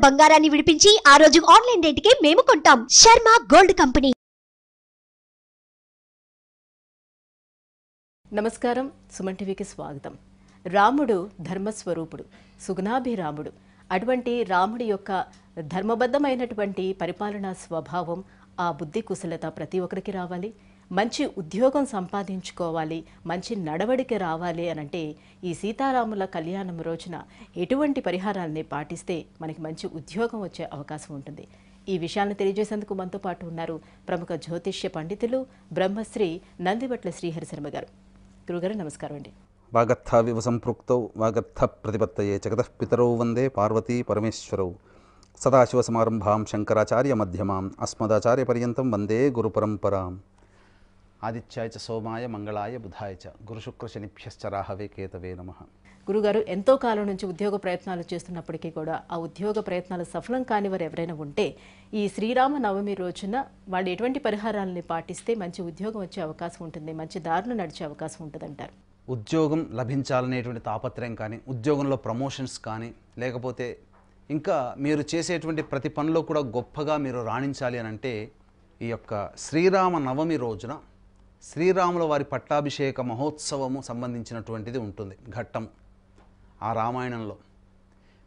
బంగారాన్ని విడిపించి ఆ రోజు ఆన్లైన్ రేటుకే మేము కొంటాం. Sharma gold company. నమస్కారం, సుమన్ టీవీకి స్వాగతం. రాముడు ధర్మస్వరూపుడు, సుగుణాభిరాముడు. అటువంటి రాముడి యొక్క ధర్మబద్ధమైనటువంటి పరిపాలనా స్వభావం, ఆ బుద్ధి కుశలత ప్రతి ఒక్కరికి రావాలి. మంచి ఉద్యోగం సంపాదించుకోవాలి, మంచి నడవడిక రావాలి అనంటే ఈ సీతారాముల కళ్యాణం రోజున ఎటువంటి పరిహారాలని పాటిస్తే మనకి మంచి ఉద్యోగం వచ్చే అవకాశం ఉంటుంది. ఈ విషయాలను తెలియజేసేందుకు మనతో పాటు ఉన్నారు ప్రముఖ జ్యోతిష్య పండితులు బ్రహ్మశ్రీ నందివట్ల శ్రీహరి శర్మ గారు. గురుగారు నమస్కారం అండి. వాగర్థ వివ సంపృక్తౌ వాగర్థ ప్రతిపత్తయే జగతః పితరౌ వందే పార్వతీ పరమేశ్వరౌ. సదాశివసమారంభాం శంకరాచార్య మధ్యమాం అస్మదాచార్య పర్యంతం వందే గురు పరంపరాం. ఆదిత్యాయ చ సోమాయ మంగళాయ బుధాయ చ గురుశుక్ర శనిభ్యశ్చ రాహవే కేతవే నమః. గురుగారు, ఎంతో కాలం నుంచి ఉద్యోగ ప్రయత్నాలు చేస్తున్నప్పటికీ కూడా ఆ ఉద్యోగ ప్రయత్నాలు సఫలం కాని వారు ఎవరైనా ఉంటే ఈ శ్రీరామ నవమి రోజున వాళ్ళు ఎటువంటి పరిహారాలని పాటిస్తే మంచి ఉద్యోగం వచ్చే అవకాశం ఉంటుంది, మంచి దారులు నడిచే అవకాశం ఉంటుంది అంటారు? ఉద్యోగం లభించాలనేటువంటి తాపత్రయం కానీ, ఉద్యోగంలో ప్రమోషన్స్ కానీ, లేకపోతే ఇంకా మీరు చేసేటువంటి ప్రతి పనిలో కూడా గొప్పగా మీరు రాణించాలి అని అంటే ఈ యొక్క శ్రీరామ నవమి రోజున శ్రీరాముల వారి పట్టాభిషేక మహోత్సవము సంబంధించినటువంటిది ఉంటుంది, ఘట్టం. ఆ రామాయణంలో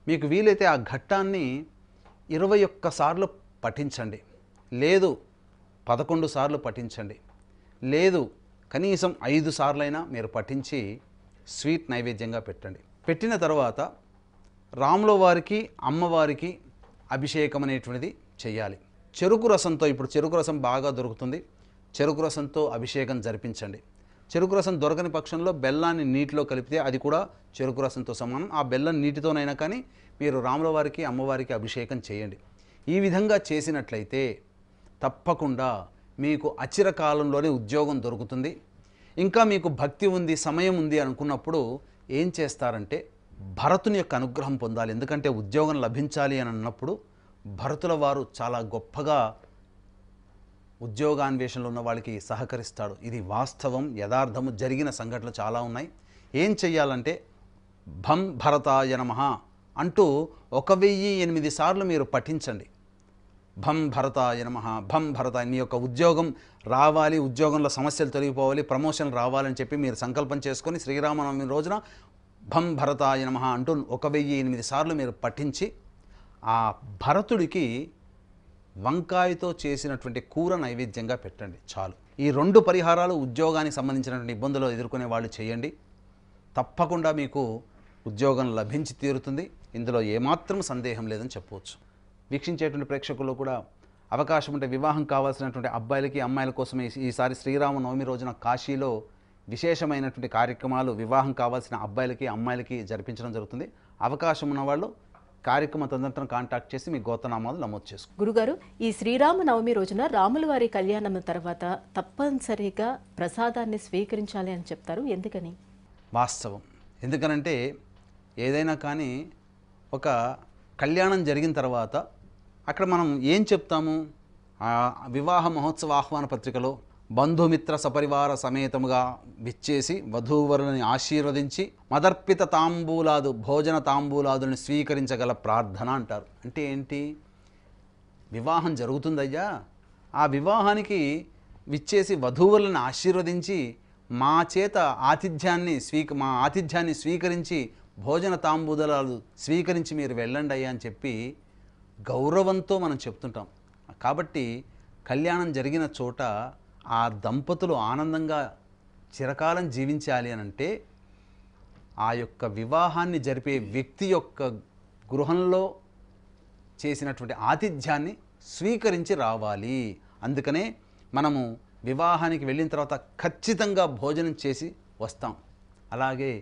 మీకు వీలైతే ఆ ఘట్టాన్ని 21 సార్లు పఠించండి, లేదు 11 సార్లు పఠించండి, లేదు కనీసం 5 సార్లైనా మీరు పఠించి స్వీట్ నైవేద్యంగా పెట్టండి. పెట్టిన తర్వాత రాముల వారికి అమ్మవారికి అభిషేకం అనేటువంటిది చేయాలి. చెరుకు రసంతో, ఇప్పుడు చెరుకు రసం బాగా దొరుకుతుంది, చెరుకు రసంతో అభిషేకం జరిపించండి. చెరుకు రసం దొరకని పక్షంలో బెల్లాన్ని నీటిలో కలిపితే అది కూడా చెరుకు రసంతో సమానం. ఆ బెల్లం నీటితోనైనా కానీ మీరు రాముల వారికి అమ్మవారికి అభిషేకం చేయండి. ఈ విధంగా చేసినట్లయితే తప్పకుండా మీకు అచిరకాలంలోనే ఉద్యోగం దొరుకుతుంది. ఇంకా మీకు భక్తి ఉంది, సమయం ఉంది అనుకున్నప్పుడు ఏం చేస్తారంటే భరతుని యొక్క అనుగ్రహం పొందాలి. ఎందుకంటే ఉద్యోగం లభించాలి అని అన్నప్పుడు భరతుల వారు చాలా గొప్పగా ఉద్యోగాన్వేషణలో ఉన్న వాళ్ళకి సహకరిస్తాడు. ఇది వాస్తవం, యథార్థము, జరిగిన సంఘటనలు చాలా ఉన్నాయి. ఏం చెయ్యాలంటే భం భరతాయ నమః అంటూ 1008 సార్లు మీరు పఠించండి. భం భరతాయ నమః, భం భరతాయ. మీ యొక్క ఉద్యోగం రావాలి, ఉద్యోగంలో సమస్యలు తొలగిపోవాలి, ప్రమోషన్ రావాలని చెప్పి మీరు సంకల్పం చేసుకొని శ్రీరామనవమి రోజున భం భరతాయ నమః అంటూ 1008 సార్లు మీరు పఠించి ఆ భరతుడికి వంకాయతో చేసినటువంటి కూర నైవేద్యంగా పెట్టండి, చాలు. ఈ 2 పరిహారాలు ఉద్యోగానికి సంబంధించినటువంటి ఇబ్బందులు ఎదుర్కొనే వాళ్ళు చేయండి. తప్పకుండా మీకు ఉద్యోగం లభించి తీరుతుంది. ఇందులో ఏమాత్రం సందేహం లేదని చెప్పవచ్చు. వీక్షించేటువంటి ప్రేక్షకుల్లో కూడా అవకాశం ఉంటే వివాహం కావాల్సినటువంటి అబ్బాయిలకి అమ్మాయిల కోసమే ఈసారి శ్రీరామనవమి రోజున కాశీలో విశేషమైనటువంటి కార్యక్రమాలు వివాహం కావాల్సిన అబ్బాయిలకి అమ్మాయిలకి జరిపించడం జరుగుతుంది. అవకాశం ఉన్నవాళ్ళు కార్యక్రమం తదనంతరం కాంటాక్ట్ చేసి మీ గోత్రనామాలు నమోదు చేసుకోండి. గురుగారు, ఈ శ్రీరామ నవమి రోజున రాముల వారి కళ్యాణం తర్వాత తప్పనిసరిగా ప్రసాదాన్ని స్వీకరించాలి అని చెప్తారు, ఎందుకని? వాస్తవం. ఎందుకనంటే ఏదైనా కానీ ఒక కళ్యాణం జరిగిన తర్వాత అక్కడ మనం ఏం చెప్తాము? వివాహ మహోత్సవ ఆహ్వాన పత్రికలో బంధుమిత్ర సపరివార సమేతముగా విచ్చేసి వధూవరులని ఆశీర్వదించి మదర్పిత తాంబూలాదు భోజన తాంబూలాదులను స్వీకరించగల ప్రార్థన అంటారు. అంటే ఏంటి? వివాహం జరుగుతుందయ్యా, ఆ వివాహానికి విచ్చేసి వధూవరులను ఆశీర్వదించి మా చేత మా ఆతిథ్యాన్ని స్వీకరించి భోజన తాంబూలాలు స్వీకరించి మీరు వెళ్ళండి అయ్యా అని చెప్పి గౌరవంతో మనం చెప్తుంటాం. కాబట్టి కళ్యాణం జరిగిన చోట ఆ దంపతులు ఆనందంగా చిరకాలం జీవించాలి అని అంటే ఆ యొక్క వివాహాన్ని జరిపే వ్యక్తి యొక్క గృహంలో చేసినటువంటి ఆతిథ్యాన్ని స్వీకరించి రావాలి. అందుకనే మనము వివాహానికి వెళ్ళిన తర్వాత ఖచ్చితంగా భోజనం చేసి వస్తాం. అలాగే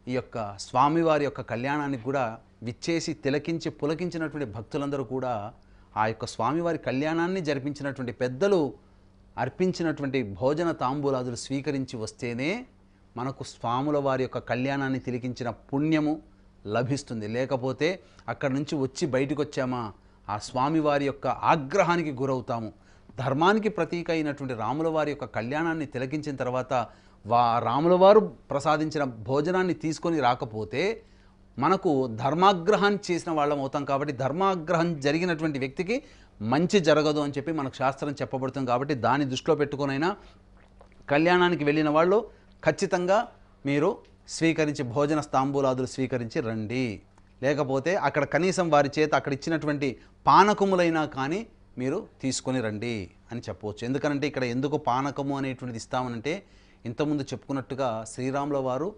ఈ యొక్క స్వామివారి యొక్క కళ్యాణానికి కూడా విచ్చేసి తిలకించి పులకించినటువంటి భక్తులందరూ కూడా ఆ యొక్క స్వామివారి కళ్యాణాన్ని జరిపించినటువంటి పెద్దలు అర్పించినటువంటి భోజన తాంబూలాదులు స్వీకరించి వస్తేనే మనకు స్వాముల వారి యొక్క కళ్యాణాన్ని తిలకించిన పుణ్యము లభిస్తుంది. లేకపోతే అక్కడి నుంచి వచ్చి బయటకు వచ్చామా ఆ స్వామివారి యొక్క ఆగ్రహానికి గురవుతాము. ధర్మానికి ప్రతీక అయినటువంటి రాముల వారి యొక్క కళ్యాణాన్ని తిలకించిన తర్వాత రాముల వారు ప్రసాదించిన భోజనాన్ని తీసుకొని రాకపోతే మనకు ధర్మాగ్రహం చేసిన వాళ్ళం అవుతాం. కాబట్టి ధర్మాగ్రహం జరిగినటువంటి వ్యక్తికి మంచి జరగదు అని చెప్పి మనకు శాస్త్రం చెప్పబడుతుంది. కాబట్టి దాన్ని దృష్టిలో పెట్టుకునైనా కళ్యాణానికి వెళ్ళిన వాళ్ళు ఖచ్చితంగా మీరు స్వీకరించి భోజన తాంబూలాదులు స్వీకరించి రండి. లేకపోతే అక్కడ కనీసం వారి చేత అక్కడ ఇచ్చినటువంటి పానకములైనా కానీ మీరు తీసుకొని రండి అని చెప్పవచ్చు. ఎందుకనంటే ఇక్కడ ఎందుకు పానకము అనేటువంటిది ఇస్తామనంటే ఇంతకుముందు చెప్పుకున్నట్టుగా శ్రీరాముల వారు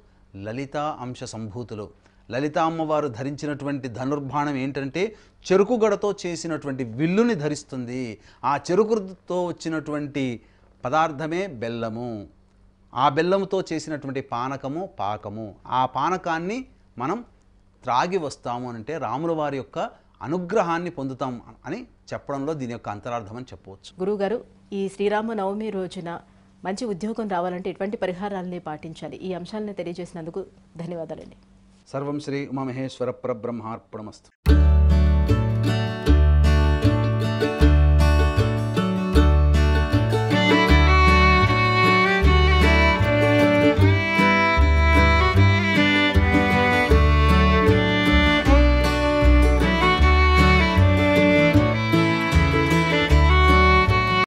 లలితా అంశ సంభూతులు. లలితా అమ్మవారు ధరించినటువంటి ధనుర్బాణం ఏంటంటే చెరుకు గడతో చేసినటువంటి విల్లుని ధరిస్తుంది. ఆ చెరుకుతో వచ్చినటువంటి పదార్థమే బెల్లము. ఆ బెల్లముతో చేసినటువంటి పానకము పాకము. ఆ పానకాన్ని మనం త్రాగి వస్తాము అంటే రాముల వారి యొక్క అనుగ్రహాన్ని పొందుతాం అని చెప్పడంలో దీని యొక్క అంతరార్థం అని చెప్పవచ్చు. గురువుగారు, ఈ శ్రీరామ నవమి రోజున మంచి ఉద్యోగం రావాలంటే ఎటువంటి పరిహారాలని పాటించాలి? ఈ అంశాలను తెలియజేసినందుకు ధన్యవాదాలండి. సర్వం శ్రీ ఉమామహేశ్వర పరబ్రహ్మార్పణమస్తు.